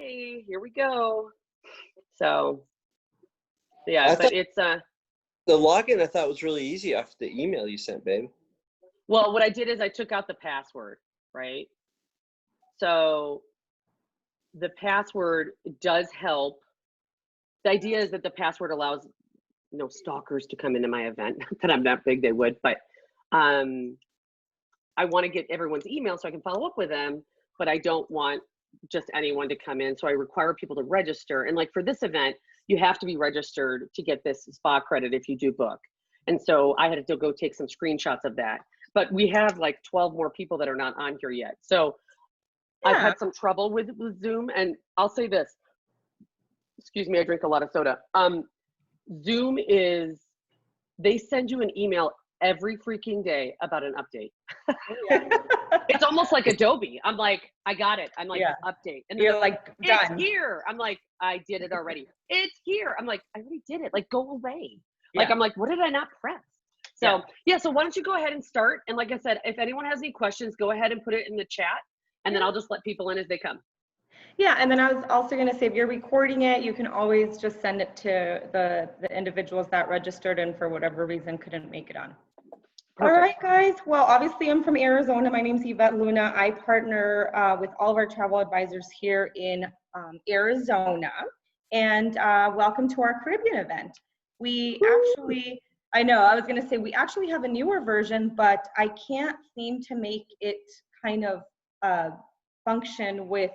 okay, here we go. So yeah, but it's the login I thought was really easy off the email you sent, babe. Well, what I did is I took out the password, right? So the password does help. The idea is that the password allows stalkers to come into my event. Not that I'm that big, they would, but I want to get everyone's email so I can follow up with them, but I don't want just anyone to come in. So I require people to register. And like for this event, you have to be registered to get this spa credit if you do book. And so I had to go take some screenshots of that. But we have like 12 more people that are not on here yet. So yeah. I've had some trouble with Zoom. And I'll say this, excuse me, I drink a lot of soda. Zoom they send you an email every freaking day about an update. It's almost like Adobe. I'm like, I got it. I'm like, update. And you're like, done. It's here. I'm like, I did it already. It's here. I'm like, I already did it. Like, go away. Like, I'm like, what did I not press? So so why don't you go ahead and start? And like I said, if anyone has any questions, go ahead and put it in the chat, and then I'll just let people in as they come. Yeah, and then I was also going to say, if you're recording it, you can always just send it to the individuals that registered and for whatever reason couldn't make it on. Perfect. All right, guys. Well, obviously I'm from Arizona. My name's Yvette Luna. I partner with all of our travel advisors here in Arizona. And welcome to our Caribbean event. We actually, I know, I was going to say, we actually have a newer version, but I can't seem to make it kind of function with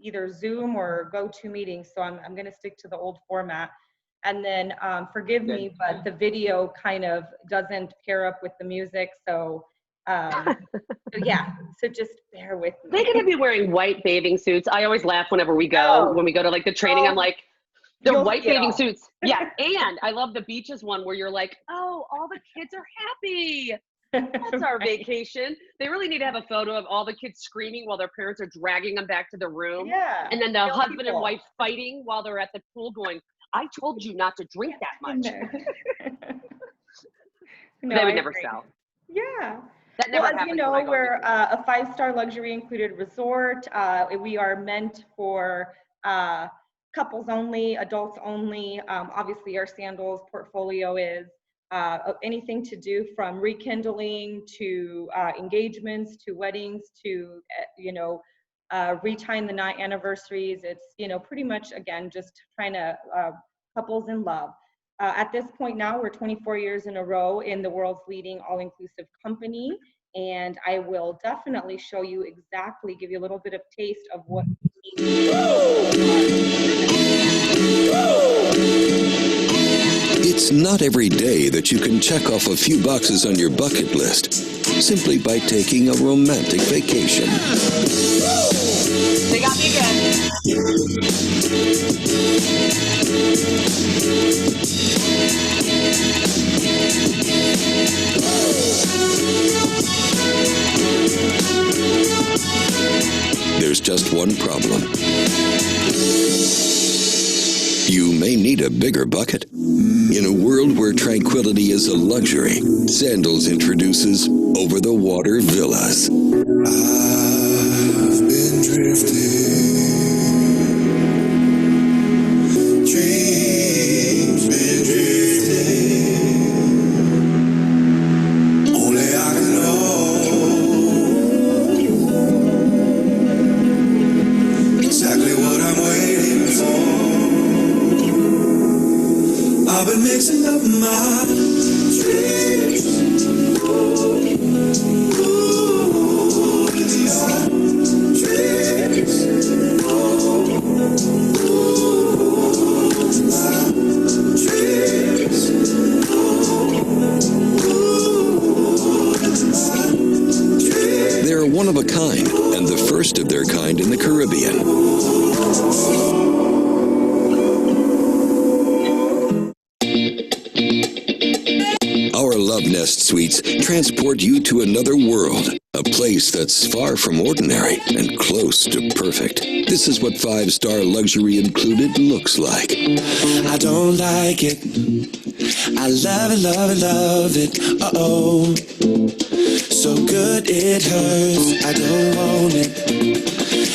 either Zoom or GoToMeeting. So I'm going to stick to the old format. And then forgive me, but the video kind of doesn't pair up with the music. So, so just bear with me. They're going to be wearing white bathing suits. I always laugh whenever we go, when we go to like the training, I'm like, they're white bathing suits. Yeah. And I love the beaches one where you're like, oh, all the kids are happy. That's our vacation. They really need to have a photo of all the kids screaming while their parents are dragging them back to the room. Yeah. And then the husband and wife fighting while they're at the pool going, I told you not to drink that much. No, they would never sell. Yeah. That never as you know, we're a 5-star luxury included resort. We are meant for couples only, adults only. Obviously, our Sandals portfolio is anything to do from rekindling to engagements to weddings to retying the night anniversaries. It's pretty much, again, just trying to couples in love. At this point now, we're 24 years in a row in the world's leading all-inclusive company, and I will definitely show you exactly, give you a little bit of taste of what It's not every day that you can check off a few boxes on your bucket list simply by taking a romantic vacation. They got me again. There's just one problem. You may need a bigger bucket. In a world where tranquility is a luxury, Sandals introduces over-the-water villas. I've been drifting, dreams been drifting. Only I can know exactly what I'm waiting for. I've been mixing up my dreams. They're one of a kind, and the first of their kind in the Caribbean. Our Love Nest Suites transport you to another world, a place that's far from ordinary and close to perfect. This is what 5-star luxury included looks like. I don't like it. I love it, love it, love it. Uh-oh. So good it hurts. I don't want it.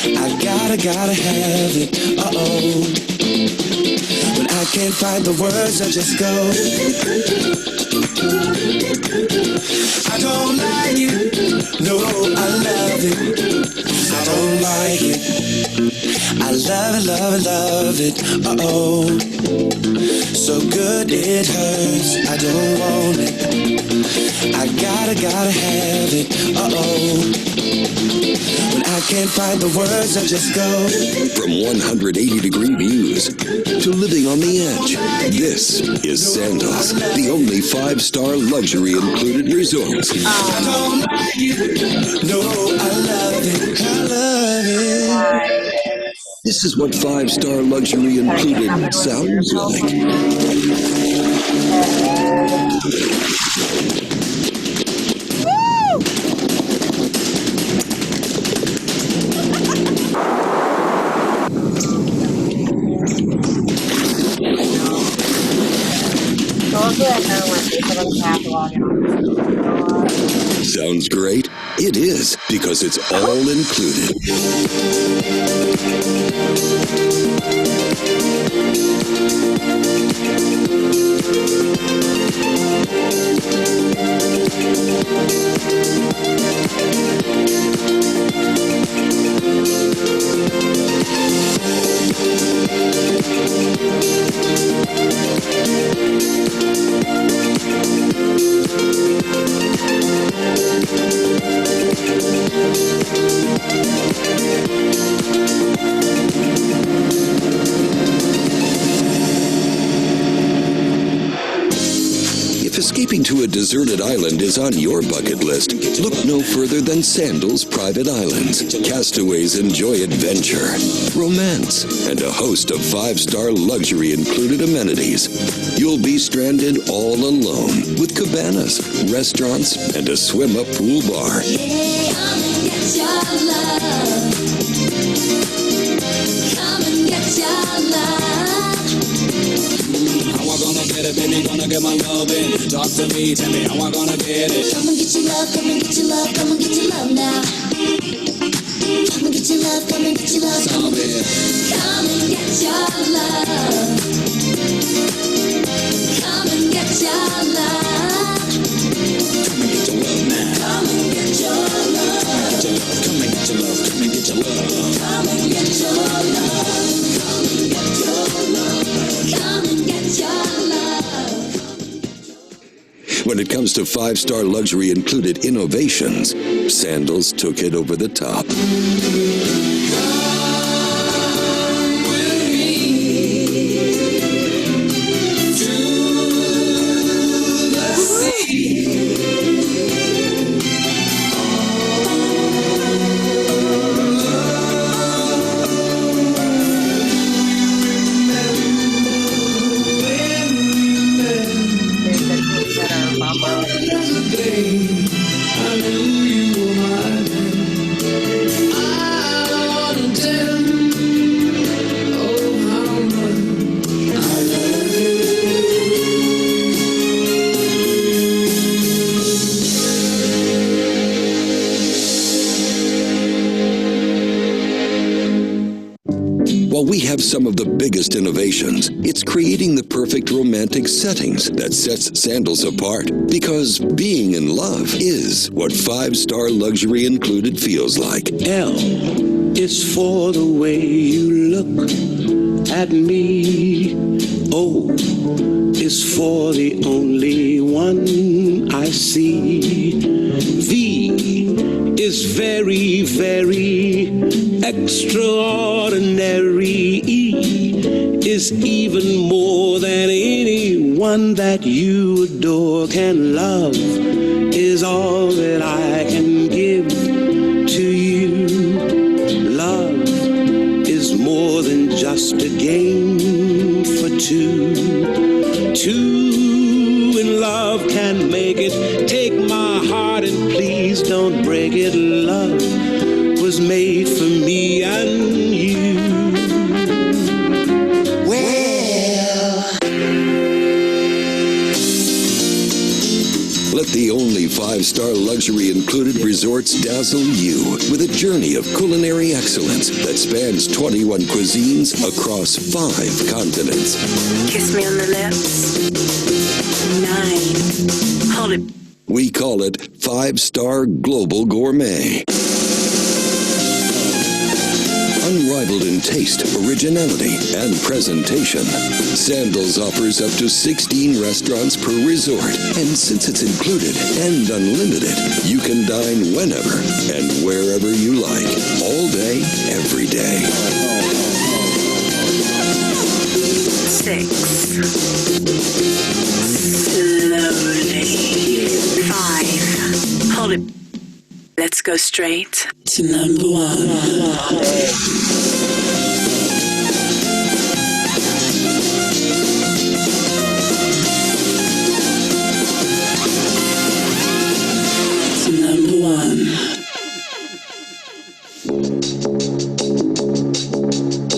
I gotta have it. Uh-oh. When I can't find the words, I just go. I don't like it. No, I love it. I don't like it. I love it. Uh-oh. So good it hurts. I don't want it. I gotta have it. Uh-oh. When I can't find the words, I just go. From 180-degree views to living on the edge, this is Sandals, the only 5-star luxury included resort. I don't like it. No, I love it. I love it. This is what 5-star luxury included sounds like. Sounds great? It is, because it's all included. If escaping to a deserted island is on your bucket list, look no further than Sandals Private Islands. Castaways enjoy adventure, romance, and a host of 5-star luxury included amenities. You'll be stranded all alone with cabanas, restaurants, and a swim-up pool bar. Come and get your love. Come and get your love. How I gonna get it, baby? Gonna get my love in. Talk to me, tell me how I gonna get it. Come and get your love, come and get your love, come and get your love now. Come and get your love, come and get your love. Come and get your love. Come and get your love. Come and get your love now. Come and get your love. Come and get your love. Come and get your love. Come and get your love. Come and get your love. Come and get your love. When it comes to 5-star luxury included innovations, Sandals took it over the top. While we have some of the biggest innovations, it's creating the perfect romantic settings that sets Sandals apart. Because being in love is what 5-star luxury included feels like. L is for the way you look at me. O is for the only one I see. V is very, very extraordinary. E is even more than anyone that you adore can love, is all that I can give to you. Love is more than just a game for two. Two in love can make it. Take my heart and please don't break it. Love was made for me and you. Let The only 5-star luxury included resorts dazzle you with a journey of culinary excellence that spans 21 cuisines across 5 continents. Kiss me on the lips. 9. Hold it. We call it 5-star Global Gourmet. Unrivaled in taste, originality, and presentation, Sandals offers up to 16 restaurants per resort. And since it's included and unlimited, you can dine whenever and wherever you like, all day, every day. 6. Slowly. 5. Hold it. Let's go straight to number 1.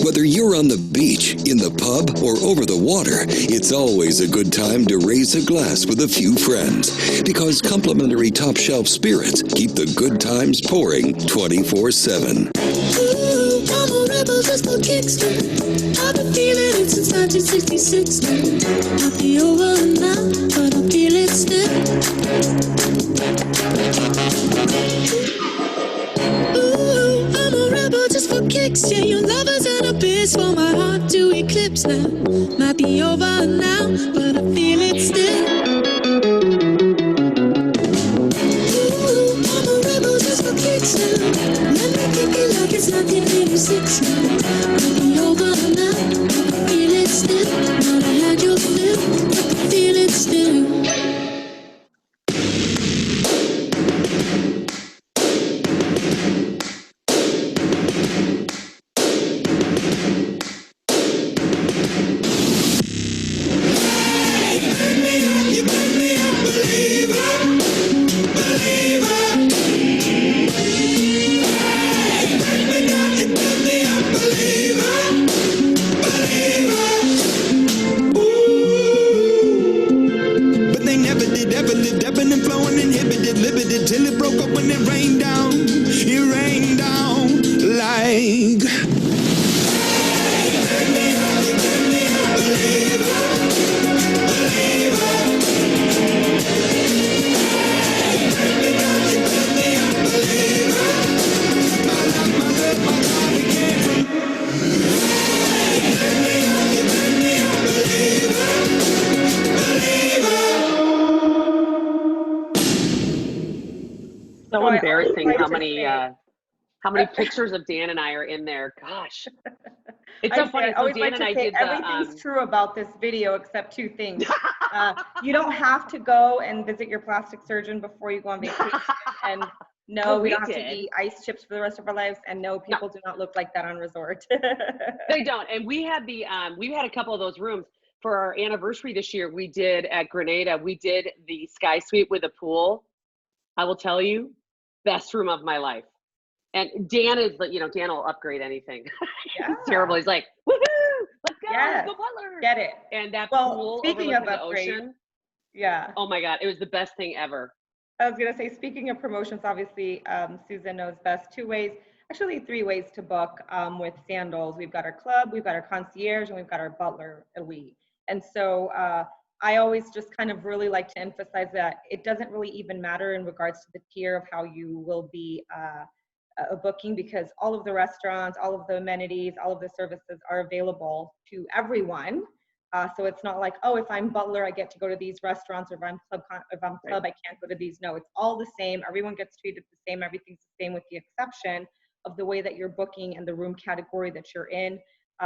Whether you're on the beach, in the pub, or over the water, it's always a good time to raise a glass with a few friends. Because complimentary top shelf spirits keep the good times pouring 24/7. Ooh, I'm a rebel just for kicks. I've been feeling it since 1966. I'll be over now, but I feel it still. Ooh, I'm a rebel just for kicks. Yeah, your lovers and abyss for my heart to eclipse now. Might be over now, but I feel it still. Ooh, I'm a rebel just for kicks now. Let me kick it like it's 1986 now. Might be over now, but I feel it still. Not I had your fill, but I feel it still. So embarrassing how many pictures of Dan and I are in there. Gosh, it's so funny. I So always Dan like and to I say did everything's true about this video except 2 things. You don't have to go and visit your plastic surgeon before you go on vacation. And no, Oh, we we don't have to did. eat ice chips for the rest of our lives. And no, people do not look like that on resort. They don't. And we had we've had a couple of those rooms for our anniversary this year. We did at Grenada. We did the Sky Suite with a pool. I will tell you, best room of my life. And Dan is, Dan will upgrade anything. Yeah. He's terrible. He's like, woohoo, let's go, Yes. let's go Butler. Get it. And that Well, pool speaking overlooking of the upgrade, ocean. Yeah. Oh my God, it was the best thing ever. I was going to say, speaking of promotions, obviously, Susan knows best. 2 ways, actually 3 ways to book with Sandals. We've got our club, we've got our concierge, and we've got our Butler Elite. And so I always just kind of really like to emphasize that it doesn't really even matter in regards to the tier of how you will be booking, because all of the restaurants, all of the amenities, all of the services are available to everyone. So it's not like, oh, if I'm Butler, I get to go to these restaurants, or if I'm club, I can't go to these. No, it's all the same. Everyone gets treated the same. Everything's the same, with the exception of the way that you're booking and the room category that you're in,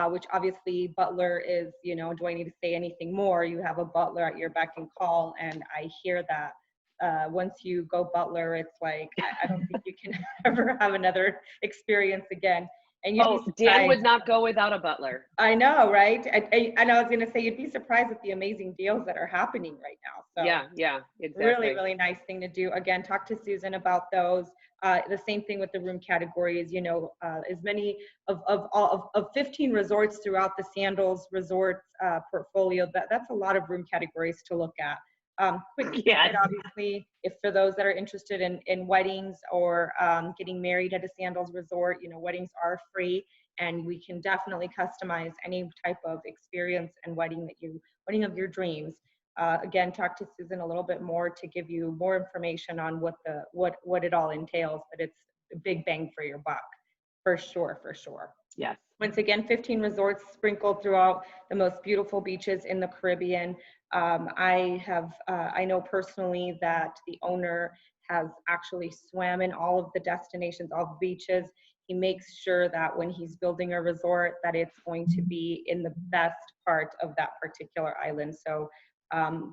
which obviously Butler is, do I need to say anything more? You have a Butler at your beck and call, and I hear that. Once you go Butler, it's like, I don't think you can ever have another experience again. And Dan would not go without a Butler. I know, right? And I was going to say, you'd be surprised at the amazing deals that are happening right now. So yeah, exactly. Really, really nice thing to do. Again, talk to Susan about those. The same thing with the room categories. As many of 15 resorts throughout the Sandals Resorts portfolio. That's a lot of room categories to look at. Quick Yes. tidbit, obviously, if for those that are interested in weddings or getting married at a Sandals Resort, weddings are free, and we can definitely customize any type of experience and wedding of your dreams. Again, talk to Susan a little bit more to give you more information on what it all entails, but it's a big bang for your buck, for sure, for sure. Yes. Once again, 15 resorts sprinkled throughout the most beautiful beaches in the Caribbean. I know personally that the owner has actually swam in all of the destinations, all the beaches. He makes sure that when he's building a resort, that it's going to be in the best part of that particular island. So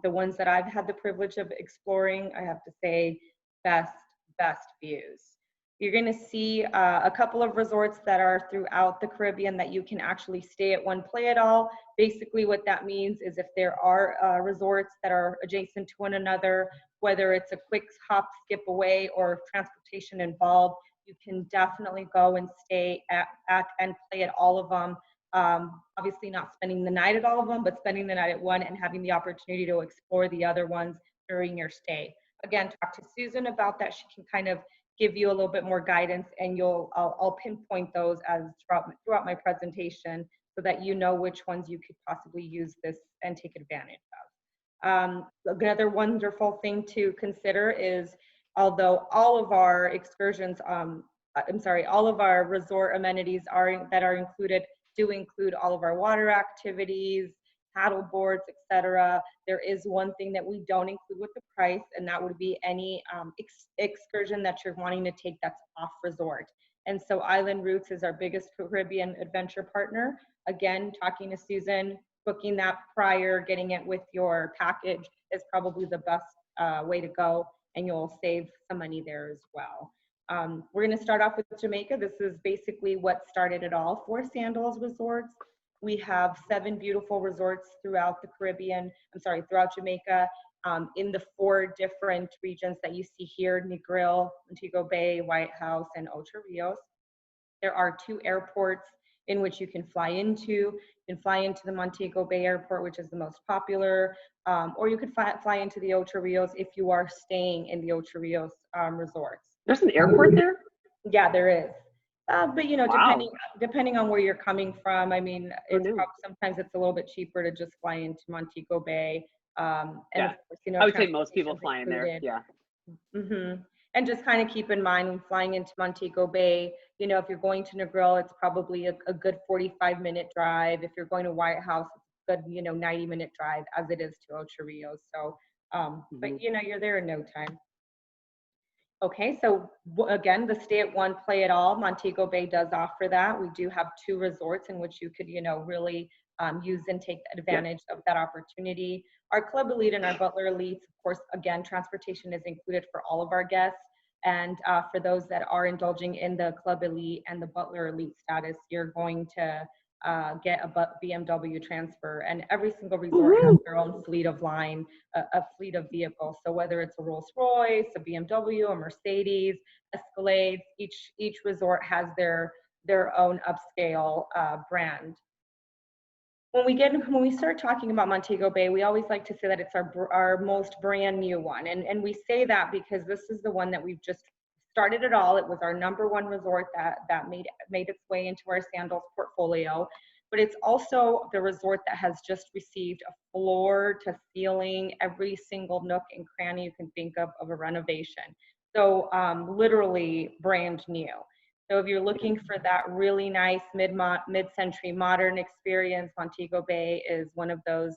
the ones that I've had the privilege of exploring, I have to say, best views. You're going to see a couple of resorts that are throughout the Caribbean that you can actually stay at one, play it all. Basically what that means is if there are resorts that are adjacent to one another, whether it's a quick hop, skip away, or transportation involved, you can definitely go and stay at and play at all of them. Obviously not spending the night at all of them, but spending the night at one and having the opportunity to explore the other ones during your stay. Again, talk to Susan about that. She can kind of give you a little bit more guidance, and I'll pinpoint those as throughout my presentation so that you know which ones you could possibly use this and take advantage of. Another wonderful thing to consider is, although all of our excursions, all of our resort amenities that are included do include all of our water activities, paddle boards, etc. There is one thing that we don't include with the price, and that would be any excursion that you're wanting to take that's off resort. And so Island Routes is our biggest Caribbean adventure partner. Again, talking to Susan, booking that prior, getting it with your package is probably the best way to go, and you'll save some money there as well. We're going to start off with Jamaica. This is basically what started it all for Sandals Resorts. We have 7 beautiful resorts throughout the Caribbean, throughout Jamaica, in the 4 different regions that you see here: Negril, Montego Bay, White House, and Ocho Rios. There are 2 airports in which you can fly into. You can fly into the Montego Bay Airport, which is the most popular, or you could fly into the Ocho Rios if you are staying in the Ocho Rios resorts. There's an airport there? Yeah, there is. But Wow. depending on where you're coming from, I mean, sometimes it's a little bit cheaper to just fly into Montego Bay. And Yeah. of course, I would say most people fly in there. included. Yeah. And just kind of keep in mind when flying into Montego Bay, if you're going to Negril, it's probably a good 45-minute drive. If you're going to White House, it's a good 90-minute drive, as it is to Ocho Rios. So, but you're there in no time. Okay, so again, the stay at one, play it all. Montego Bay does offer that. We do have 2 resorts in which you could, really use and take advantage of that opportunity. Our Club Elite and our Butler Elites, of course, again, transportation is included for all of our guests. And for those that are indulging in the Club Elite and the Butler Elite status, you're going to get a BMW transfer, and every single resort has their own fleet of a fleet of vehicles. So whether it's a Rolls Royce, a BMW, a Mercedes, Escalade, each resort has their own upscale brand. When we start talking about Montego Bay, we always like to say that it's our most brand new one, and we say that because this is the one that we've just started it all. It was our #1 resort that made its way into our Sandals portfolio, but it's also the resort that has just received a floor to ceiling, every single nook and cranny you can think of a renovation. So literally brand new. So if you're looking for that really nice mid-century modern experience, Montego Bay is one of those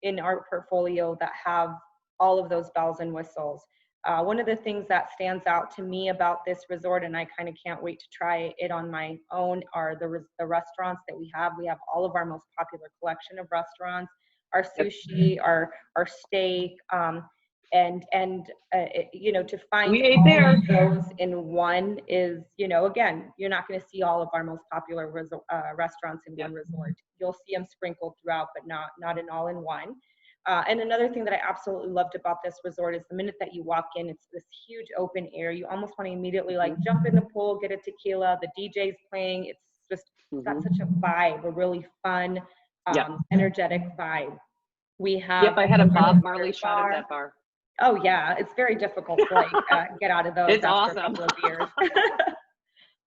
in our portfolio that have all of those bells and whistles. One of the things that stands out to me about this resort, and I kind of can't wait to try it on my own, are the restaurants that we have. We have all of our most popular collection of restaurants, our sushi, our steak, to find We ate all there. of those in one is, again, you're not going to see all of our most popular restaurants in one resort. You'll see them sprinkled throughout, but not in all in one. And another thing that I absolutely loved about this resort is the minute that you walk in, it's this huge open air. You almost want to immediately jump in the pool, get a tequila, the DJ's playing. It's just got such a vibe, a really fun, energetic vibe. We have. Yep, I had a Bob Marley Marley shot at that bar. Oh yeah, it's very difficult to like get out of those It's after awesome. a couple of years.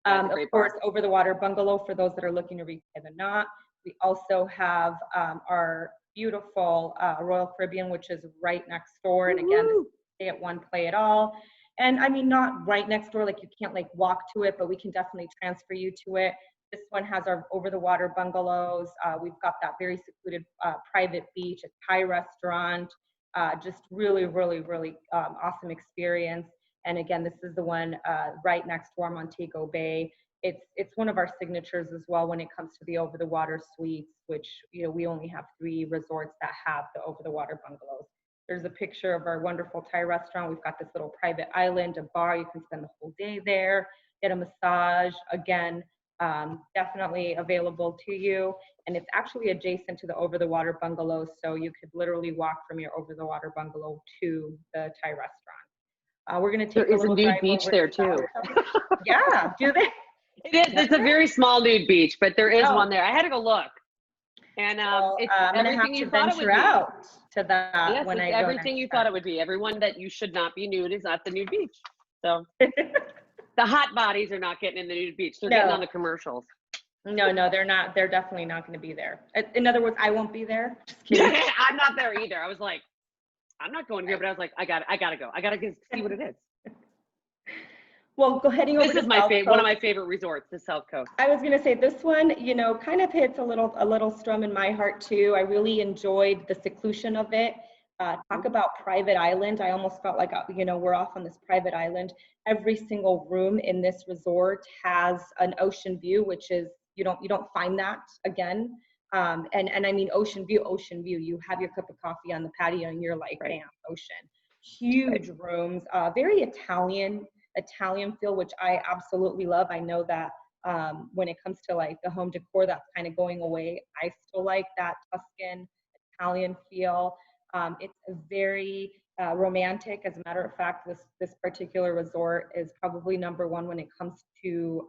That's a Of great course, bar. over the water bungalow for those that are looking to repay the knot. We also have our beautiful Royal Caribbean, which is right next door. And again, Woo-hoo. stay at one, play it all. And I mean, not right next door, like you can't like walk to it, but we can definitely transfer you to it. This one has our over the water bungalows. We've got that very secluded private beach, a Thai restaurant, just really, really, really awesome experience. And again, this is the one right next to our Montego Bay. It's one of our signatures as well when it comes to the over the water suites, which, you know, we only have 3 resorts that have the over the water bungalows. There's a picture of our wonderful Thai restaurant. We've got this little private island, a bar. You can spend the whole day there, get a massage. Again, definitely available to you. And it's actually adjacent to the over the water bungalow. So you could literally walk from your over the water bungalow to the Thai restaurant. We're going to take There is a nude beach there too. Yeah, do they? It is. It's a very small nude beach, but there is Oh. one there. I had to go look. And Well, it's I'm gonna have everything to you thought it would venture be. out to that Yes, when it's I go everything you next thought it time. would be. Everyone that you should not be nude is at the nude beach. So the hot bodies are not getting in the nude beach. They're getting No. on the commercials. No, they're not. They're definitely not going to be there. In other words, I won't be there. Just kidding. I'm not there either. I was like, I'm not going here, but I was like, I gotta go. I gotta see what it is. Well, heading over This to is my South favorite, one of Coast. my favorite resorts, the South Coast. I was going to say this one, you know, kind of hits a little strum in my heart too. I really enjoyed the seclusion of it. Talk about private island. I almost felt like, you know, we're off on this private island. Every single room in this resort has an ocean view, which is, you don't find that again. And I mean, ocean view. You have your cup of coffee on the patio and you're like, Right. bam, ocean. Huge rooms, very Italian feel, which I absolutely love. I know that when it comes to like the home decor, that's kind of going away. I still like that Tuscan Italian feel. It's a very romantic. As a matter of fact, this particular resort is probably #1 when it comes to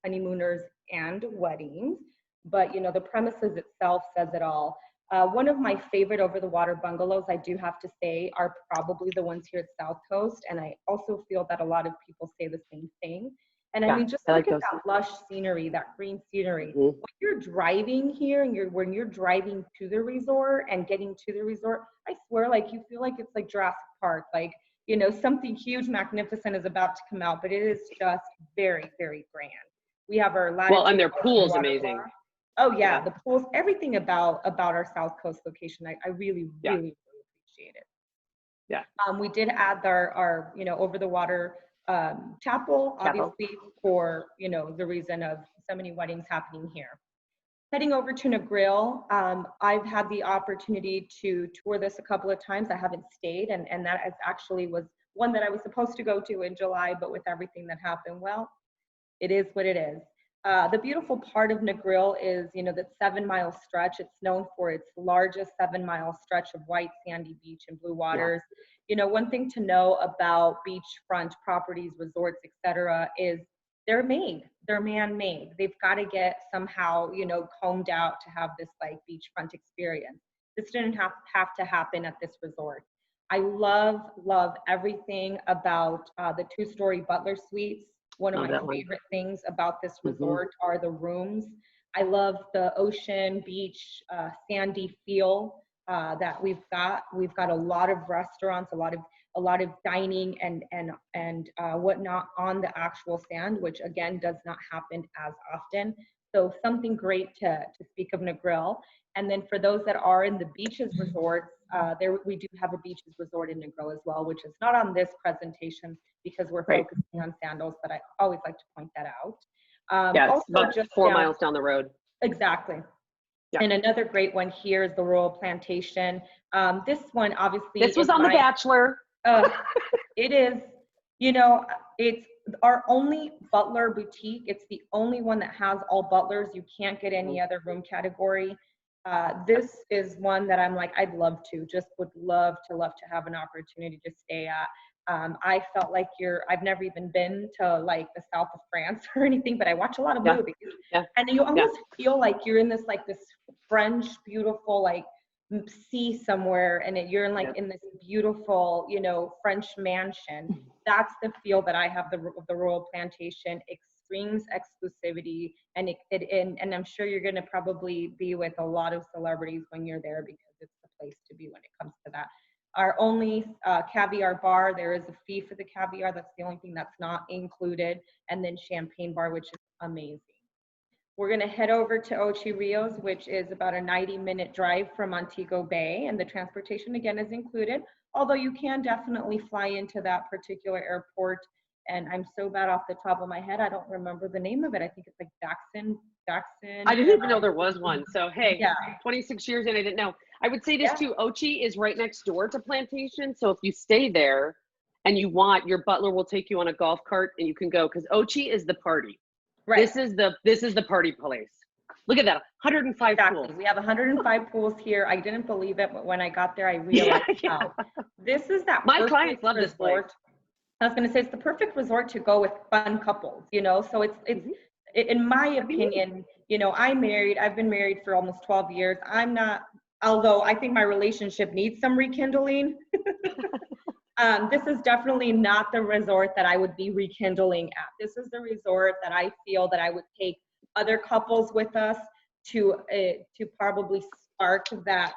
honeymooners and weddings. But you know, the premises itself says it all. One of my favorite over the water bungalows, I do have to say, are probably the ones here at South Coast. And I also feel that a lot of people say the same thing. And I Yeah, mean, just I look like at those. that lush scenery, that green scenery. Mhm. When you're driving here and when you're driving to the resort and getting to the resort, I swear, like you feel like it's like Jurassic Park, like, you know, something huge, magnificent is about to come out, but it is just very, very grand. We have our latitude. Well, and their open pool's water amazing. bar. Oh yeah, Yeah. the pools, everything about our South Coast location, I really, Yeah. really, really appreciate it. Yeah. We did add our you know, over the water chapel, obviously for, you know, the reason of so many weddings happening here. Heading over to Negril, I've had the opportunity to tour this a couple of times. I haven't stayed, and that is actually was one that I was supposed to go to in July, but with everything that happened, well, it is what it is. The beautiful part of Negril is, you know, that 7-mile stretch. It's known for its largest 7-mile stretch of white sandy beach and blue waters. Yeah. You know, one thing to know about beachfront properties, resorts, etc., is they're man-made. They've got to get somehow, you know, combed out to have this like beachfront experience. This didn't have to happen at this resort. I love everything about the 2-story Butler Suites. One of my favorite things about this resort are the rooms. I love the ocean, beach, sandy feel that we've got. We've got a lot of restaurants, a lot of dining and whatnot on the actual sand, which again does not happen as often. So something great to speak of Negril. And then for those that are in the beaches resorts, we do have a beaches resort in Negril as well, which is not on this presentation because we're focusing on Sandals, but I always like to point that out. Yeah, it's also about just 4 miles down the road. Exactly. Yeah. And another great one here is the Royal Plantation. This one, obviously, this was on The Bachelor. It is, you know, it's our only butler boutique. It's the only one that has all butlers. You can't get any other room category. This is one that I'm like, I'd love to, just would love to have an opportunity to stay at. I felt like I've never even been to like the south of France or anything, but I watch a lot of movies. Yeah. And you almost feel like you're in this French, beautiful, like sea somewhere, and you're in like in this beautiful, you know, French mansion. That's the feel that I have of the Royal Plantation. Extremes exclusivity, and and I'm sure you're going to probably be with a lot of celebrities when you're there, because it's the place to be when it comes to that. Our only caviar bar, there is a fee for the caviar. That's the only thing that's not included. And then champagne bar, which is amazing. We're going to head over to Ocho Rios, which is about a 90-minute drive from Montego Bay, and the transportation again is included, although you can definitely fly into that particular airport. And I'm so bad off the top of my head, I don't remember the name of it. I think it's like Daxon. I didn't even know there was one. So hey, Yeah. 26 years in, I didn't know. I would say this too, Ochi is right next door to Plantation. So if you stay there and you want, your butler will take you on a golf cart and you can go, because Ochi is the party. Right. This is the party place. Look at that, 105 pools. We have 105 pools here. I didn't believe it, but when I got there, I realized how. This is that my clients love this place. I was going to say, it's the perfect resort to go with fun couples, you know? So it's in my opinion, you know, I've been married for almost 12 years. I'm not, although I think my relationship needs some rekindling. This is definitely not the resort that I would be rekindling at. This is the resort that I feel that I would take other couples with us to probably spark that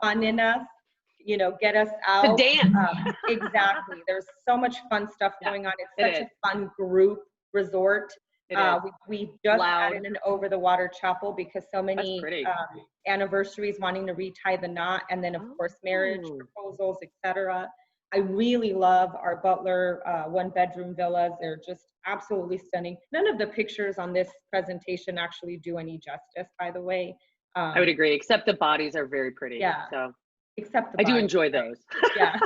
fun in us, you know, get us out. To dance. Exactly. There's so much fun stuff going on. It's such a fun group resort. We just added an over the water chapel because so many anniversaries wanting to retie the knot, and then of course marriage proposals, etc. I really love our Butler 1-bedroom villas. They're just absolutely stunning. None of the pictures on this presentation actually do any justice, by the way. I would agree, except the bodies are very pretty. Yeah. So except the I do enjoy those. Yeah.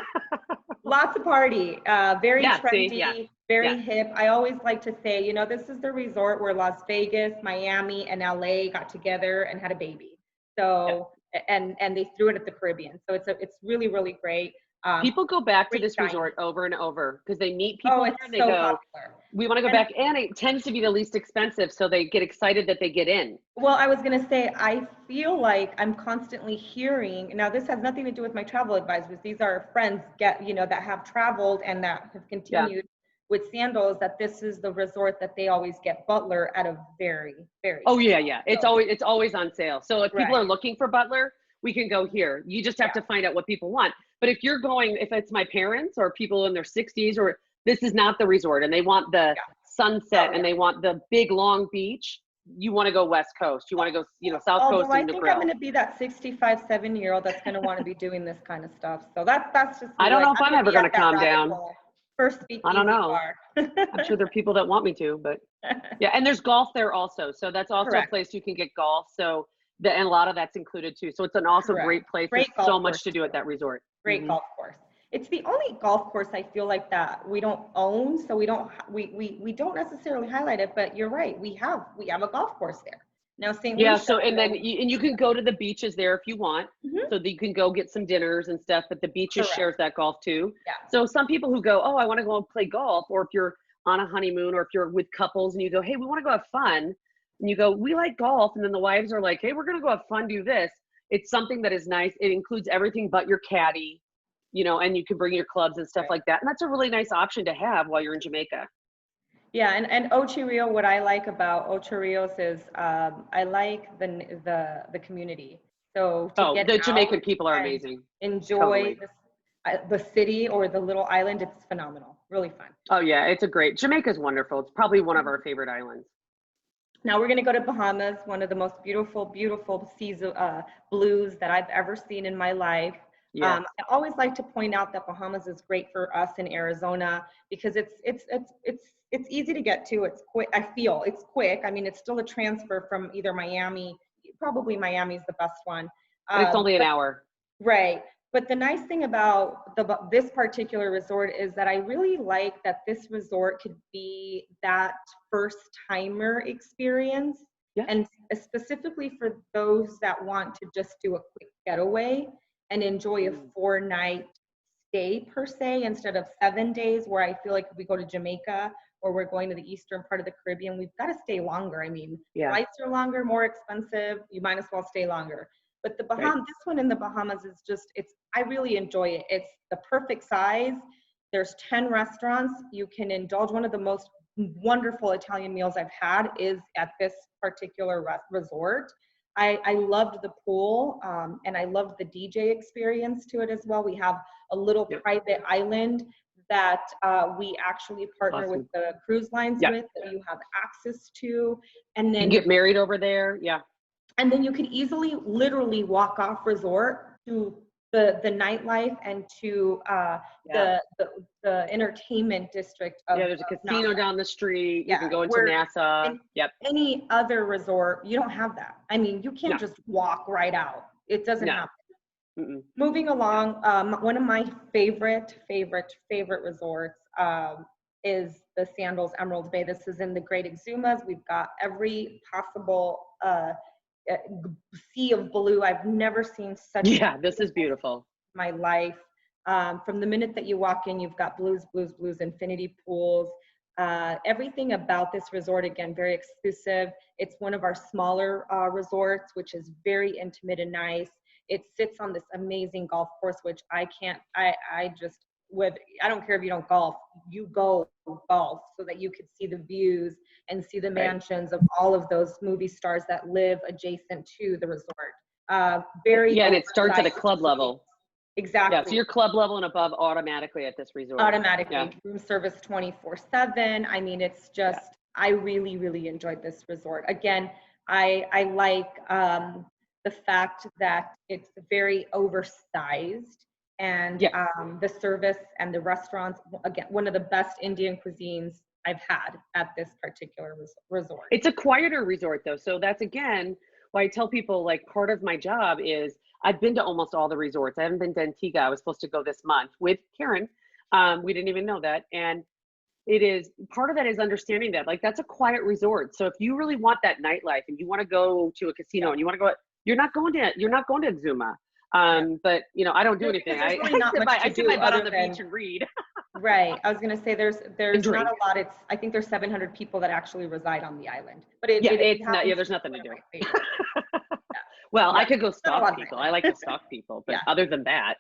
Lots of party, very trendy, very hip. I always like to say, you know, this is the resort where Las Vegas, Miami, and LA got together and had a baby. So, and they threw it at the Caribbean. So it's really, really great. People go back to this resort over and over because they meet people there and they go, popular. We want to go back, and it tends to be the least expensive, so they get excited that they get in. Well, I was going to say, I feel like I'm constantly hearing, now this has nothing to do with my travel advisors. These are friends that have traveled and that have continued with Sandals, that this is the resort that they always get Butler at a very, very It's always on sale. So if people are looking for Butler, we can go here. You just have to find out what people want. But if you're going, if it's my parents or people in their 60s, or this is not the resort and they want the sunset and they want the big long beach, you want to go West Coast. You want to go, South Coast. I think I'm going to be that 65, 70-year-old that's going to want to be doing this kind of stuff. So that's just. I don't know if I'm ever going to calm down. First speakeasy I don't know. bar. I'm sure there are people that want me to, but and there's golf there also. So that's also a place you can get golf. So and a lot of that's included too. So it's an also great place. There's so much to do at that resort. Great golf course. It's the only golf course I feel like that we don't own, so we don't necessarily highlight it. But you're right, we have a golf course there now. St. Lucia. So and then you can go to the beaches there if you want. So that you can go get some dinners and stuff. But the beaches shares that golf too. Yeah. So some people who go, I want to go play golf, or if you're on a honeymoon, or if you're with couples and you go, hey, we want to go have fun, and you go, we like golf, and then the wives are like, hey, we're gonna go have fun, do this. It's something that is nice. It includes everything but your caddy, and you can bring your clubs and stuff like that. And that's a really nice option to have while you're in Jamaica. Yeah, and Ocho Rios, what I like about Ocho Rios is I like the community. So the Jamaican people are amazing. Enjoy the city or the little island. It's phenomenal, really fun. Oh yeah, it's Jamaica's wonderful. It's probably one of our favorite islands. Now we're going to go to Bahamas, one of the most beautiful, beautiful seas of blues that I've ever seen in my life. I always like to point out that Bahamas is great for us in Arizona because it's easy to get to. It's quick. I feel it's quick. I mean, it's still a transfer from either Miami. Probably Miami is the best one. But it's only an hour. Right. But the nice thing about this particular resort is that I really like that this resort could be that first timer experience. Yeah. And specifically for those that want to just do a quick getaway and enjoy a 4-night stay per se, instead of 7 days, where I feel like if we go to Jamaica or we're going to the eastern part of the Caribbean, we've got to stay longer. I mean, flights are longer, more expensive. You might as well stay longer. But the Bahamas, this one in the Bahamas is just, I really enjoy it. It's the perfect size. There's 10 restaurants. You can indulge. One of the most wonderful Italian meals I've had is at this particular resort. I loved the pool, and I loved the DJ experience to it as well. We have a little private island that we actually partner with the cruise lines with, that you have access to. And then you get married over there. Yeah. And then you could easily, literally walk off resort to the nightlife and to the entertainment district of there's a casino Nassau. down the street. You can go into Nassau. Any other resort, you don't have that. I mean, you can't just walk right out. It doesn't happen. Moving along, one of my favorite resorts is the Sandals Emerald Bay. This is in the Great Exumas. We've got every possible sea of blue. I've never seen such this is beautiful. My life. From the minute that you walk in, you've got blues, infinity pools. Everything about this resort, again, very exclusive. It's one of our smaller resorts, which is very intimate and nice. It sits on this amazing golf course, which I don't care if you don't golf, you go golf so that you could see the views and see the mansions of all of those movie stars that live adjacent to the resort. And it starts at a club level. Exactly. Yeah, so you're club level and above automatically at this resort. Automatically. Room service 24/7. I mean, it's just, I really, really enjoyed this resort. Again, I like the fact that it's very oversized, and the service and the restaurants, again, one of the best Indian cuisines I've had at this particular resort. It's a quieter resort though. So that's, again, why I tell people, like, part of my job is I've been to almost all the resorts. I haven't been to Antigua. I was supposed to go this month with Karen. We didn't even know that. And it is, part of that is understanding that, like, that's a quiet resort. So if you really want that nightlife and you want to go to a casino and you want to go, you're not going to Exuma. But you know, I don't do anything. Really I sit my butt on the beach and read. Right. I was going to say there's not a lot. I think there's 700 people that actually reside on the island. But there's nothing to do. Well, I could go stalk people. I like to stalk people, but other than that.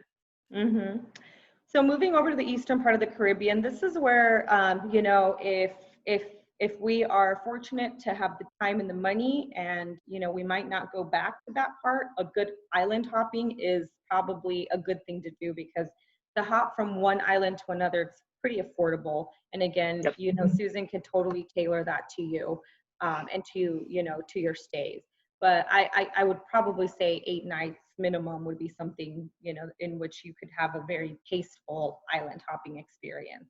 So moving over to the eastern part of the Caribbean, this is where you know, if we are fortunate to have the time and the money, and you know, we might not go back to that part, a good island hopping is probably a good thing to do, because the hop from one island to another, it's pretty affordable. And again, you know, Susan can totally tailor that to you and to, you know, to your stays. But I would probably say 8 nights minimum would be something, you know, in which you could have a very tasteful island hopping experience.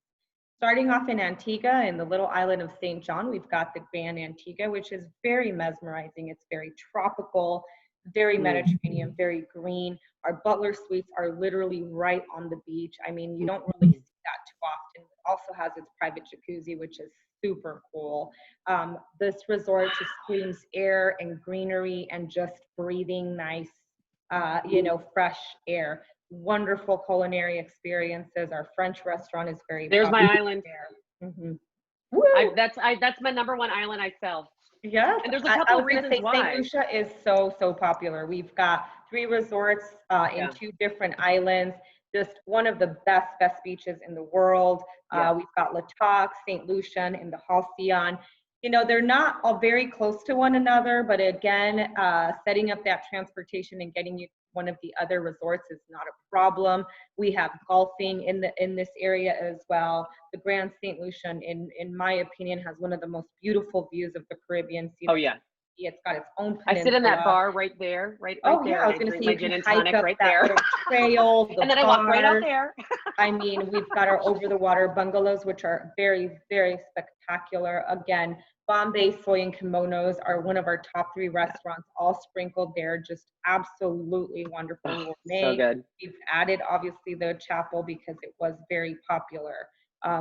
Starting off in Antigua, in the little island of St. John, we've got the Grand Antigua, which is very mesmerizing. It's very tropical, very Mediterranean, very green. Our butler suites are literally right on the beach. I mean, you don't really see that too often. It also has its private jacuzzi, which is super cool. This resort just screams air and greenery and just breathing nice, you know, fresh air. Wonderful culinary experiences. Our French restaurant is very There's my island. There. That's my number one island I sell. Yes. And there's a couple of reasons why. St. Lucia is so popular. We've got 3 resorts in 2 different islands. Just one of the best beaches in the world. We've got Latac, St. Lucian, and the Halcyon. You know, they're not all very close to one another, but again, setting up that transportation and getting you to one of the other resorts is not a problem. We have golfing in this area as well. The Grand St. Lucian, in my opinion, has one of the most beautiful views of the Caribbean Sea. Oh yeah. It's got its own peninsula. I sit in that bar right there, right there. Yeah, I was going to say, my gin and tonic right there. Trail, and then I walk right out there. I mean, we've got our over-the-water bungalows, which are very, very spectacular. Again, Bombay Soy and Kimonos are one of our top 3 restaurants, all sprinkled there. Just absolutely wonderful. So good. We've added, obviously, the chapel because it was very popular.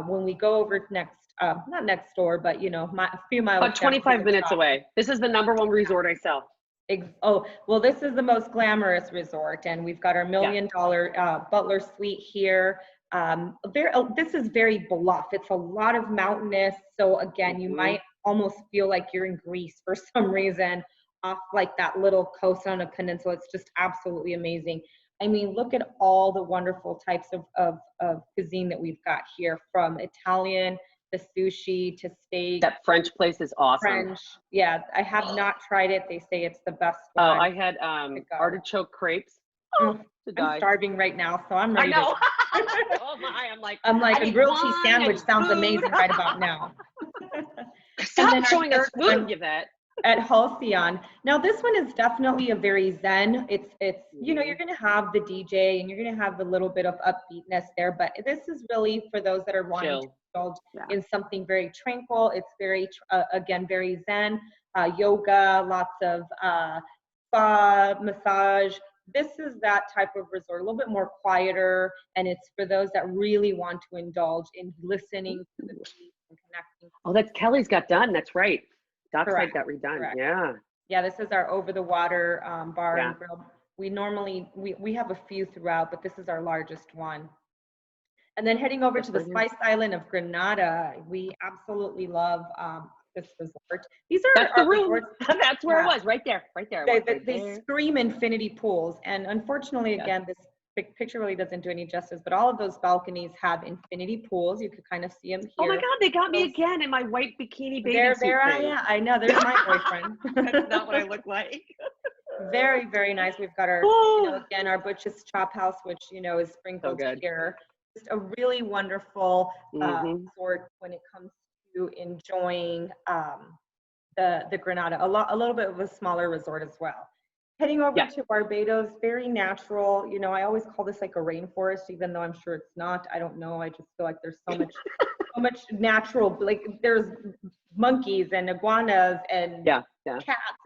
When we go over not next door, but you know, a few miles. About 25 minutes away. This is the number 1 resort I sell. Oh, well, this is the most glamorous resort, and we've got our $1 million butler suite here. This is very bluff. It's a lot of mountainous. So again, you might almost feel like you're in Greece for some reason. off like that little coast on a peninsula. It's just absolutely amazing. I mean, look at all the wonderful types of cuisine that we've got here, from Italian to sushi to steak. That French place is awesome. French. Yeah, I have not tried it. They say it's the best Oh, one. I had artichoke crepes. Oh, to die. I'm starving right now, so I'm I ready know. to Oh my, I'm like a grilled cheese wine sandwich and sounds food. amazing right about now. Stop then our showing us third food, Yvette. At Halcyon. Now this one is definitely a very zen. It's you know, you're going to have the DJ and you're going to have a little bit of upbeatness there, but this is really for those that are wanting to indulge in something very tranquil. It's very again very zen, yoga, lots of spa, massage. This is that type of resort, a little bit more quieter, and it's for those that really want to indulge in listening to the beat and connecting. Oh, that's Kelly's got done. That's right. Dockside Correct. got redone. Correct. Yeah. Yeah, this is our over the water bar Yeah. and grill. We normally, we have a few throughout, but this is our largest one. And then heading over to the Spice Island of Granada, we absolutely love this resort. These are That's the our room. resorts. That's where it was, right there, right there. They scream infinity pools, and unfortunately, again, this picture really doesn't do any justice, but all of those balconies have infinity pools. You could kind of see them here. Oh my God, they got me again in my white bikini bathing suit There I thing. am. I know, there's my boyfriend. That's not what I look like. Very, very nice. We've got our, you know, again, our Butch's Chop House, which, you know, is sprinkled here. Just a really wonderful resort when it comes to enjoying the Granada. A little bit of a smaller resort as well. Heading over to Barbados, very natural. You know, I always call this like a rainforest, even though I'm sure it's not. I don't know. I just feel like there's so much, so much natural. Like there's monkeys and iguanas and cats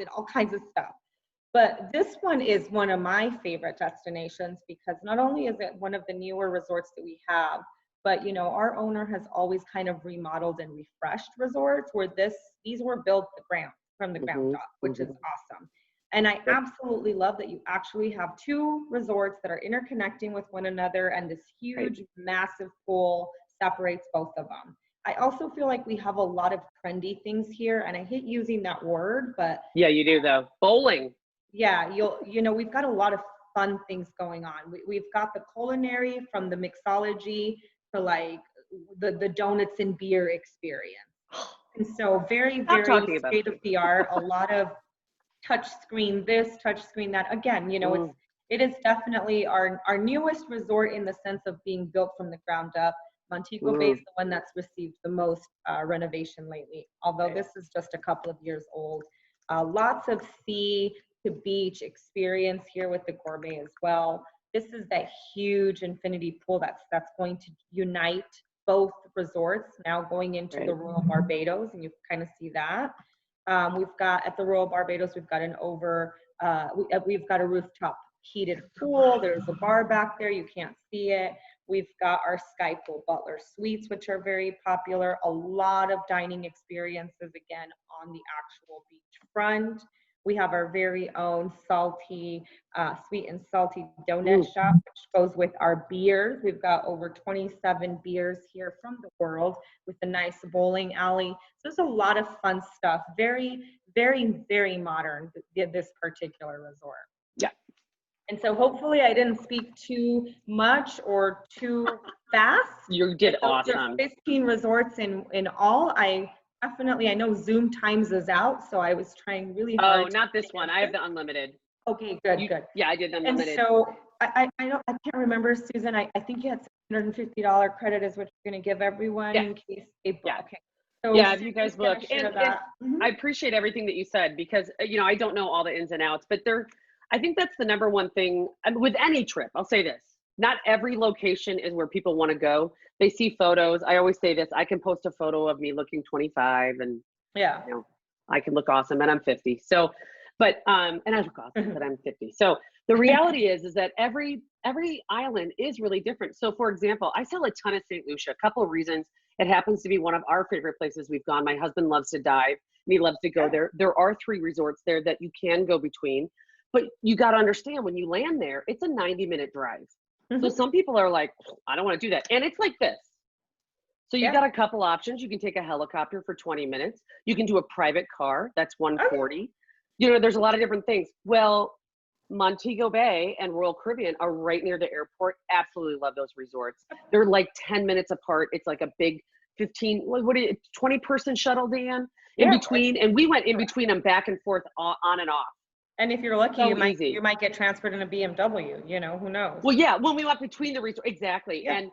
and all kinds of stuff. But this one is one of my favorite destinations because not only is it one of the newer resorts that we have, but you know, our owner has always kind of remodeled and refreshed resorts where these were built from the ground up, which is awesome. And I absolutely love that you actually have two resorts that are interconnecting with one another, and this huge, massive pool separates both of them. I also feel like we have a lot of trendy things here, and I hate using that word, but yeah, you do though. Bowling. Yeah, you know, we've got a lot of fun things going on. We've got the culinary, from the mixology to like the donuts and beer experience. And so very, very state of the art, a lot of touch screen this, touch screen that. Again, you know, it is definitely our newest resort in the sense of being built from the ground up. Montego Bay is the one that's received the most renovation lately, although this is just a couple of years old. Lots of sea to beach experience here with the Gourmet as well. This is that huge infinity pool that's going to unite both resorts now going into the Royal Barbados, and you can kind of see that. We've got at the Royal Barbados, we've got we've got a rooftop heated pool. There's a bar back there. You can't see it. We've got our Sky Pool Butler Suites, which are very popular. A lot of dining experiences, again, on the actual beach front. We have our very own salty, sweet and salty donut shop, which goes with our beers. We've got over 27 beers here from the world with a nice bowling alley. So there's a lot of fun stuff. Very, very, very modern, this particular resort. Yeah. And so hopefully I didn't speak too much or too fast. You did awesome. 15 resorts in all. I know Zoom times is out, so I was trying really hard. Oh, not this one. I have the unlimited. Okay, good. Yeah, I did the unlimited. And so I can't remember, Susan. I think you had $750 credit is what you're going to give everyone in case they book. Yeah. Okay. So yeah, if you guys book, and I appreciate everything that you said because you know I don't know all the ins and outs, but I think that's the number one thing with any trip. I'll say this. Not every location is where people want to go. They see photos. I always say this, I can post a photo of me looking 25 and you know, I can look awesome and I'm 50. So, but, and I look awesome, but I'm 50. So the reality is that every island is really different. So for example, I sell a ton of St. Lucia, a couple of reasons. It happens to be one of our favorite places we've gone. My husband loves to dive and he loves to go there. There are 3 resorts there that you can go between, but you got to understand when you land there, it's a 90-minute drive. So some people are like, I don't want to do that. And it's like this. So you got a couple options. You can take a helicopter for 20 minutes. You can do a private car. That's $140. You know, there's a lot of different things. Well, Montego Bay and Royal Caribbean are right near the airport. Absolutely love those resorts. They're like 10 minutes apart. It's like a big 15, 20 person shuttle, Dan, in between. And we went in between them back and forth on and off. And if you're lucky, So you might get transferred in a BMW, you know, who knows? Well, yeah, when we went between the resorts, exactly. Yeah.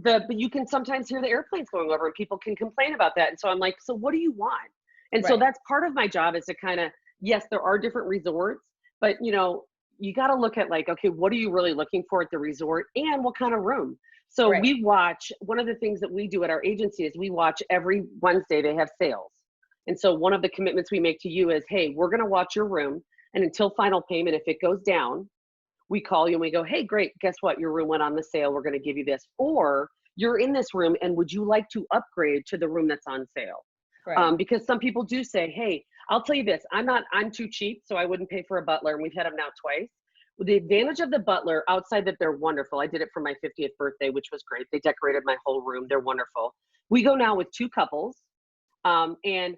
But you can sometimes hear the airplanes going over and people can complain about that. And so I'm like, so what do you want? And so that's part of my job, is to kind of, yes, there are different resorts, but you know, you got to look at like, okay, what are you really looking for at the resort and what kind of room? So we watch, one of the things that we do at our agency is we watch every Wednesday, they have sales. And so one of the commitments we make to you is, hey, we're going to watch your room, and until final payment, if it goes down, we call you and we go, hey, great, guess what? Your room went on the sale. We're going to give you this. Or you're in this room and would you like to upgrade to the room that's on sale? Right. Because some people do say, hey, I'll tell you this, I'm too cheap, so I wouldn't pay for a butler. And we've had them now twice. Well, the advantage of the butler, outside that they're wonderful. I did it for my 50th birthday, which was great. They decorated my whole room. They're wonderful. We go now with 2 couples, and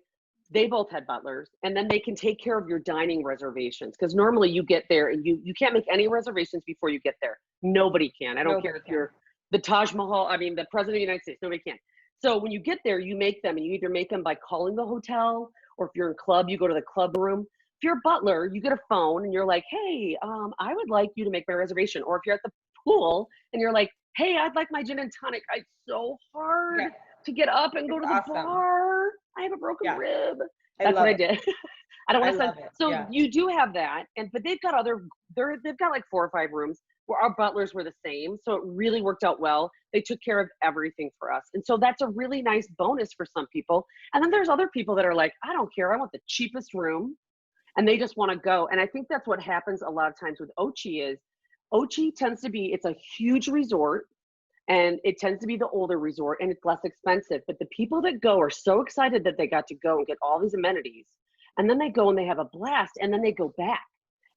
they both had butlers, and then they can take care of your dining reservations. Because normally you get there and you can't make any reservations before you get there. Nobody can. I don't care if you're the Taj Mahal, I mean, the President of the United States, nobody can. So when you get there, you make them, and you either make them by calling the hotel, or if you're in club, you go to the club room. If you're a butler, you get a phone and you're like, hey, I would like you to make my reservation. Or if you're at the pool and you're like, hey, I'd like my gin and tonic. It's so hard to get up and go to the bar. I have a broken rib. That's what I did. I don't want to send. So you do have that, but they've got they've got like 4 or 5 rooms where our butlers were the same. So it really worked out well. They took care of everything for us. And so that's a really nice bonus for some people. And then there's other people that are like, I don't care. I want the cheapest room. And they just want to go. And I think that's what happens a lot of times with Ochi is Ochi tends to be, it's a huge resort, and it tends to be the older resort, and it's less expensive. But the people that go are so excited that they got to go and get all these amenities. And then they go and they have a blast, and then they go back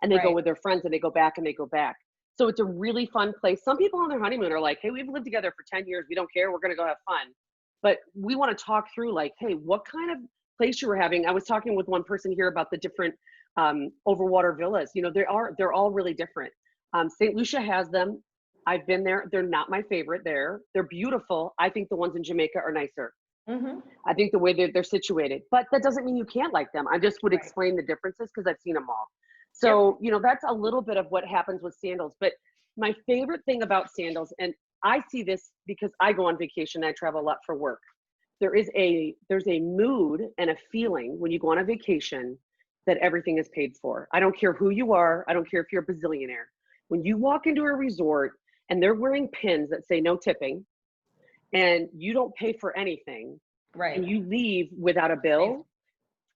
and they go with their friends, and they go back and they go back. So it's a really fun place. Some people on their honeymoon are like, hey, we've lived together for 10 years. We don't care. We're going to go have fun. But we want to talk through like, hey, what kind of place you were having? I was talking with one person here about the different overwater villas. You know, they're all really different. St. Lucia has them. I've been there. They're not my favorite there. They're beautiful. I think the ones in Jamaica are nicer. Mm-hmm. I think the way they're situated, but that doesn't mean you can't like them. I just would explain the differences because I've seen them all. So, you know, that's a little bit of what happens with Sandals. But my favorite thing about Sandals, and I see this because I go on vacation, I travel a lot for work. There's a mood and a feeling when you go on a vacation that everything is paid for. I don't care who you are. I don't care if you're a bazillionaire. When you walk into a resort and they're wearing pins that say no tipping, and you don't pay for anything, and you leave without a bill,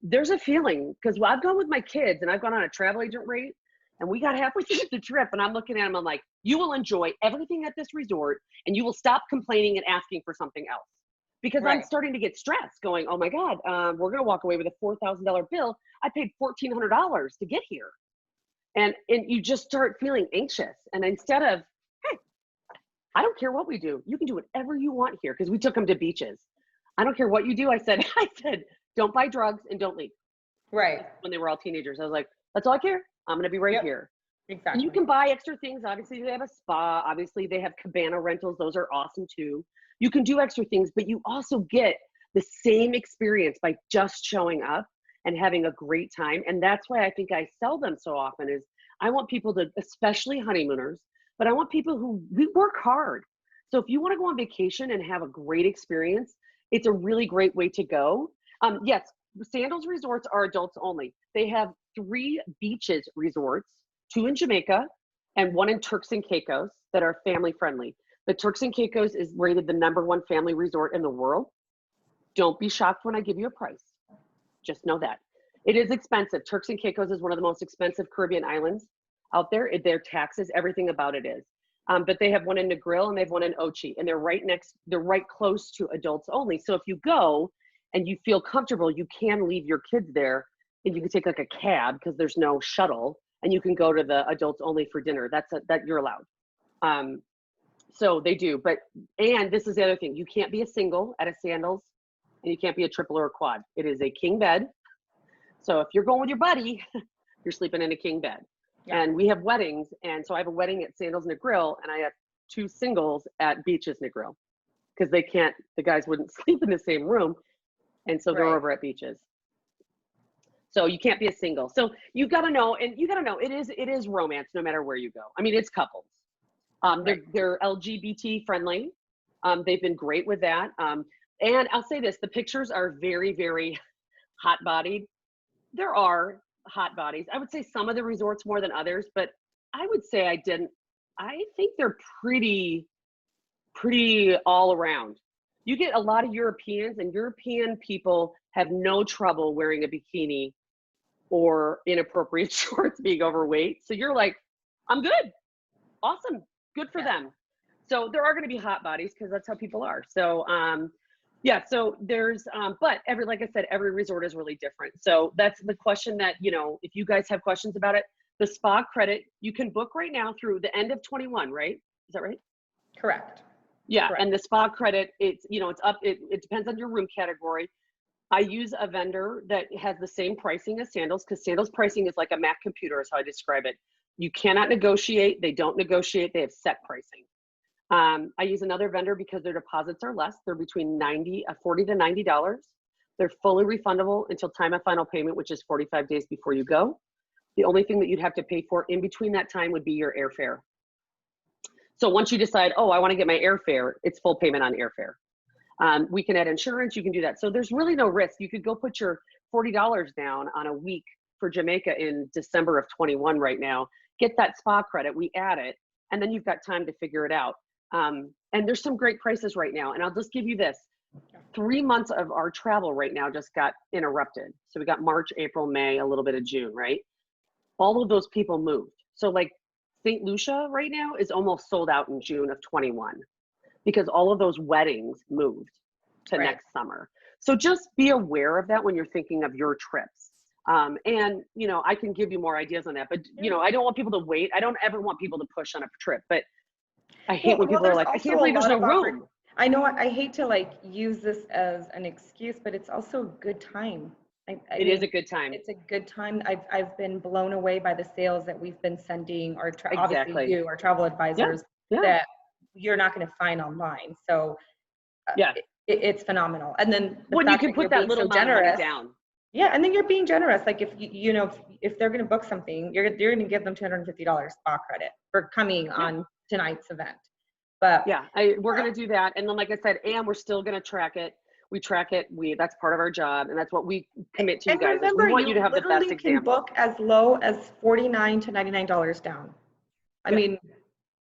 there's a feeling. Because I've gone with my kids and I've gone on a travel agent rate, and we got halfway through the trip and I'm looking at them, I'm like, you will enjoy everything at this resort and you will stop complaining and asking for something else. Because I'm starting to get stressed going, oh my God, we're gonna walk away with a $4,000 bill. I paid $1,400 to get here. And you just start feeling anxious. And instead of, hey, I don't care what we do. You can do whatever you want here. Because we took them to beaches. I don't care what you do. I said, don't buy drugs and don't leave. Right. When they were all teenagers, I was like, that's all I care. I'm going to be right here. Exactly. And you can buy extra things. Obviously, they have a spa. Obviously, they have cabana rentals. Those are awesome too. You can do extra things, but you also get the same experience by just showing up and having a great time. And that's why I think I sell them so often is I want people to, especially honeymooners, but I want people who we work hard. So if you want to go on vacation and have a great experience, it's a really great way to go. Yes, Sandals Resorts are adults only. They have 3 beaches resorts, 2 in Jamaica and 1 in Turks and Caicos that are family friendly. The Turks and Caicos is rated the #1 family resort in the world. Don't be shocked when I give you a price. Just know that. It is expensive. Turks and Caicos is one of the most expensive Caribbean islands out there. Their taxes, everything about it is. But they have 1 in Negril and they have 1 in Ochi, and they're right close to adults only. So if you go and you feel comfortable, you can leave your kids there and you can take like a cab because there's no shuttle, and you can go to the adults only for dinner. That you're allowed. So they do, and this is the other thing. You can't be a single at a Sandals, and you can't be a triple or a quad. It is a king bed. So if you're going with your buddy, you're sleeping in a king bed. Yeah. And we have weddings. And so I have a wedding at Sandals Grill, and I have 2 singles at Beaches Grill because the guys wouldn't sleep in the same room. And so they're Right. over at Beaches. So you can't be a single. So you got to know, and you got to know it is romance no matter where you go. I mean, it's couples. They're LGBT friendly. They've been great with that. And I'll say this, the pictures are very, very hot bodied. There are hot bodies. I would say some of the resorts more than others, but I would say I think they're pretty all around. You get a lot of Europeans, and European people have no trouble wearing a bikini or inappropriate shorts, being overweight. So you're like, I'm good. Awesome. Good for them. So there are going to be hot bodies because that's how people are. So, yeah, so there's, but like I said, every resort is really different. So that's the question that, if you guys have questions about it, the spa credit, you can book right now through the end of 21, right? Is that right? Correct. Yeah. Correct. And the spa credit, it's, it's up, it depends on your room category. I use a vendor that has the same pricing as Sandals, because Sandals pricing is like a Mac computer is how I describe it. You cannot negotiate. They don't negotiate. They have set pricing. I use another vendor because their deposits are less. They're between $40 to $90. They're fully refundable until time of final payment, which is 45 days before you go. The only thing that you'd have to pay for in between that time would be your airfare. So once you decide, oh, I want to get my airfare, it's full payment on airfare. We can add insurance, you can do that. So there's really no risk. You could go put your $40 down on a week for Jamaica in December of 21 right now, get that spa credit, we add it, and then you've got time to figure it out. And there's some great prices right now. And I'll just give you this. 3 months of our travel right now just got interrupted. So we got March, April, May, a little bit of June, right? All of those people moved. So like St. Lucia right now is almost sold out in June of 21 because all of those weddings moved to next summer. So just be aware of that when you're thinking of your trips. And, I can give you more ideas on that, but, I don't want people to wait. I don't ever want people to push on a trip, but I hate when people are like, I can't believe there's no room. I know, I hate to use this as an excuse, but it's also a good time. It is a good time. It's a good time. I've been blown away by the sales that we've been sending our Exactly. obviously our travel advisors that you're not going to find online. So it's phenomenal. And then when you can put that little generous down. Yeah, and then you're being generous. Like if if they're going to book something, you're going to give them $250 spa credit for coming on tonight's event. But we're going to do that. And then, like I said, and we're still going to track it. We track it. That's part of our job, and that's what we commit to you guys. Remember, we want you to have the best example. You can book as low as $49 to $99 down. I mean,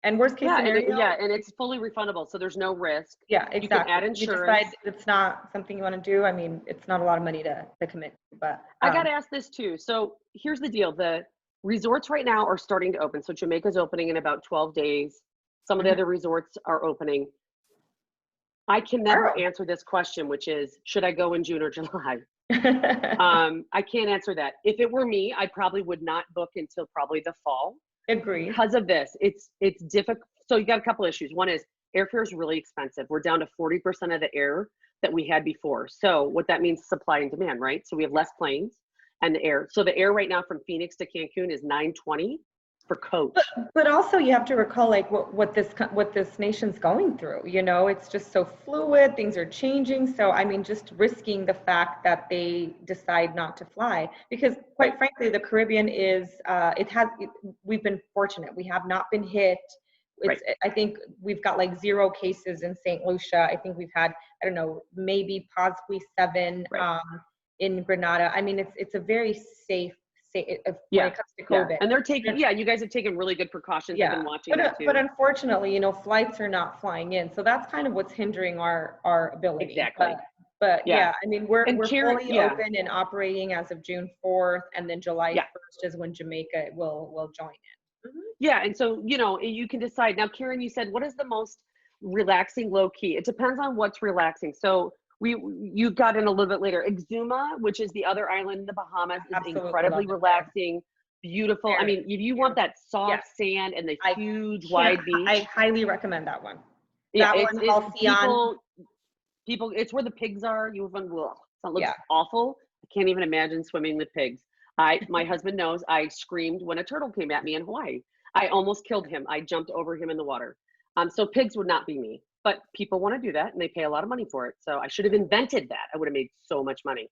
and worst case scenario. And it's fully refundable, so there's no risk. Yeah, exactly. You can add insurance. You decide it's not something you want to do. I mean, it's not a lot of money to commit to, but. I got to ask this too. So here's the deal. The resorts right now are starting to open. So Jamaica's opening in about 12 days. Some of the other resorts are opening. I can never answer this question, which is, should I go in June or July? I can't answer that. If it were me, I probably would not book until probably the fall. Agree. Because of this, it's difficult. So you got a couple issues. One is airfare is really expensive. We're down to 40% of the air that we had before. So what that means, supply and demand, right? So we have less planes and the air. So the air right now from Phoenix to Cancun is $920 for coach. But also you have to recall what this nation's going through. It's just so fluid. Things are changing. So I mean, just risking the fact that they decide not to fly, because quite frankly, the Caribbean is we've been fortunate. We have not been hit. I think we've got 0 cases in St. Lucia. I think we've had, I don't know, maybe possibly 7 in Grenada. I mean, it's a very safe when it comes to COVID. And they're taking, you guys have taken really good precautions. I've been watching that too. But unfortunately, flights are not flying in. So that's kind of what's hindering our ability. Exactly. But I mean, we're fully open and operating as of June 4th, and then July 1st is when Jamaica will join in. Yeah, and so, you can decide. Now, Karen, you said, what is the most relaxing low key? It depends on what's relaxing. So you got in a little bit later. Exuma, which is the other island in the Bahamas, is incredibly relaxing, beautiful. I mean, if you want that soft sand and the huge wide beach, I highly recommend that one. People, it's where the pigs are. It looks awful, I can't even imagine swimming with pigs. My husband knows I screamed when a turtle came at me in Hawaii. I almost killed him. I jumped over him in the water. So pigs would not be me, but people want to do that and they pay a lot of money for it. So I should have invented that. I would have made so much money.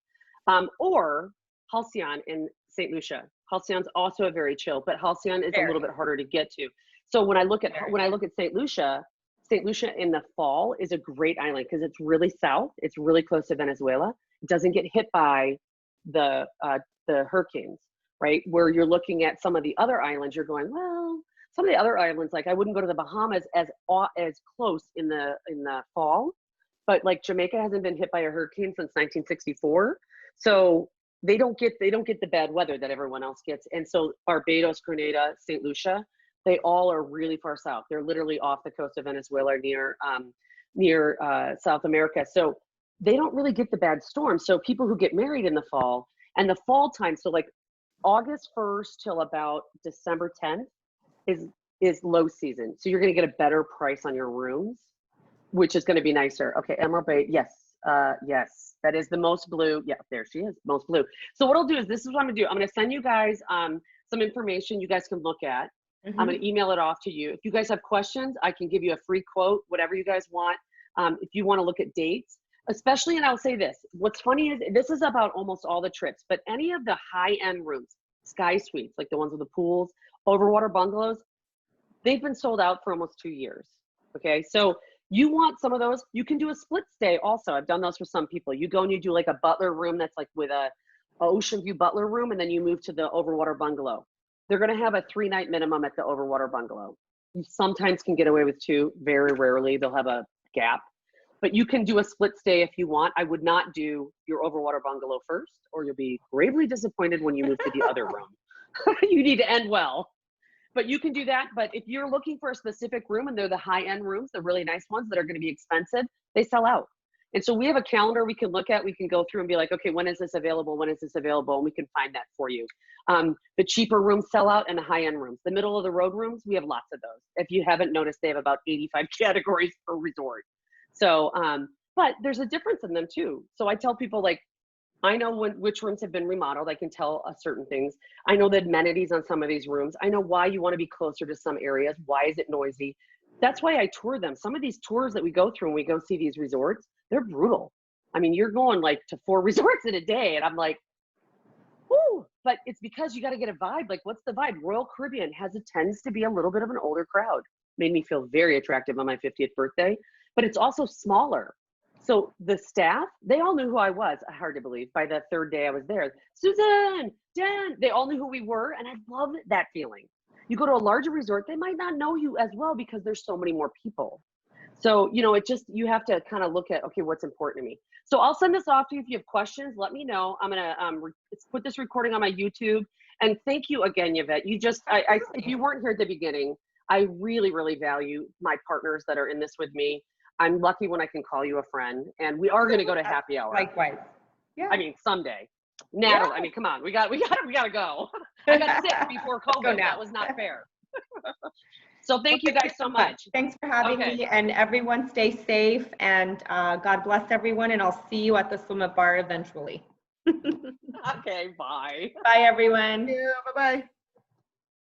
Or Halcyon in St. Lucia. Halcyon's also a very chill, but Halcyon is a little bit harder to get to. So when I look at St. Lucia in the fall is a great island because it's really south. It's really close to Venezuela. It doesn't get hit by the hurricanes, right? Where you're looking at some of the other islands, you're going, well, some of the other islands, like I wouldn't go to the Bahamas as close in the fall, but like Jamaica hasn't been hit by a hurricane since 1964, so they don't get the bad weather that everyone else gets. And so Barbados, Grenada, St. Lucia, they all are really far south. They're literally off the coast of Venezuela, near South America. So they don't really get the bad storms. So people who get married in the fall and the fall time, so like August 1st till about December 10th is low season. So you're going to get a better price on your rooms, which is going to be nicer. Okay, Emerald Bay, yes, yes, that is the most blue. Yeah, there she is, most blue. So what I'll do is, this is what I'm going to do. I'm going to send you guys some information you guys can look at. I'm going to email it off to you. If you guys have questions, I can give you a free quote, whatever you guys want. If you want to look at dates, especially, and I'll say this, what's funny is this is about almost all the trips, but any of the high-end rooms, sky suites, like the ones with the pools, overwater bungalows, they've been sold out for almost 2 years. Okay, so you want some of those, you can do a split stay also. I've done those for some people. You go and you do like a butler room that's like with a ocean view butler room, and then you move to the overwater bungalow. They're going to have a 3-night minimum at the overwater bungalow. You sometimes can get away with 2, very rarely they'll have a gap, but you can do a split stay if you want. I would not do your overwater bungalow first, or you'll be gravely disappointed when you move to the other room. You need to end well, but you can do that. But if you're looking for a specific room and they're the high-end rooms, the really nice ones that are going to be expensive, they sell out. And so we have a calendar we can look at. We can go through and be like, okay, when is this available? When is this available? And we can find that for you. The cheaper rooms sell out, and the high-end rooms. The middle of the road rooms, we have lots of those. If you haven't noticed, they have about 85 categories per resort. So, but there's a difference in them too. So I tell people, like, I know which rooms have been remodeled. I can tell certain things. I know the amenities on some of these rooms. I know why you want to be closer to some areas. Why is it noisy? That's why I tour them. Some of these tours that we go through when we go see these resorts, they're brutal. I mean, you're going like to 4 resorts in a day, and I'm like, whoo, but it's because you got to get a vibe. Like, what's the vibe? Royal Caribbean tends to be a little bit of an older crowd. Made me feel very attractive on my 50th birthday, but it's also smaller. So the staff, they all knew who I was. Hard to believe. By the 3rd day I was there, Susan, Dan, they all knew who we were. And I love that feeling. You go to a larger resort, they might not know you as well because there's so many more people. So, you know, it just, you have to kind of look at, okay, what's important to me. So I'll send this off to you. If you have questions, let me know. I'm going to put this recording on my YouTube. And thank you again, Yvette. You just, if you weren't here at the beginning, I really, really value my partners that are in this with me. I'm lucky when I can call you a friend, and we are going to go to happy hour. Likewise. Yeah. I mean, someday. Natalie, yeah. I mean, come on, we got to go. I got sick before COVID. That was not fair. So thank you guys so much. Thanks for having me, and everyone stay safe, and God bless everyone, and I'll see you at the swim up bar eventually. Okay, bye. Bye, everyone. Yeah, bye-bye.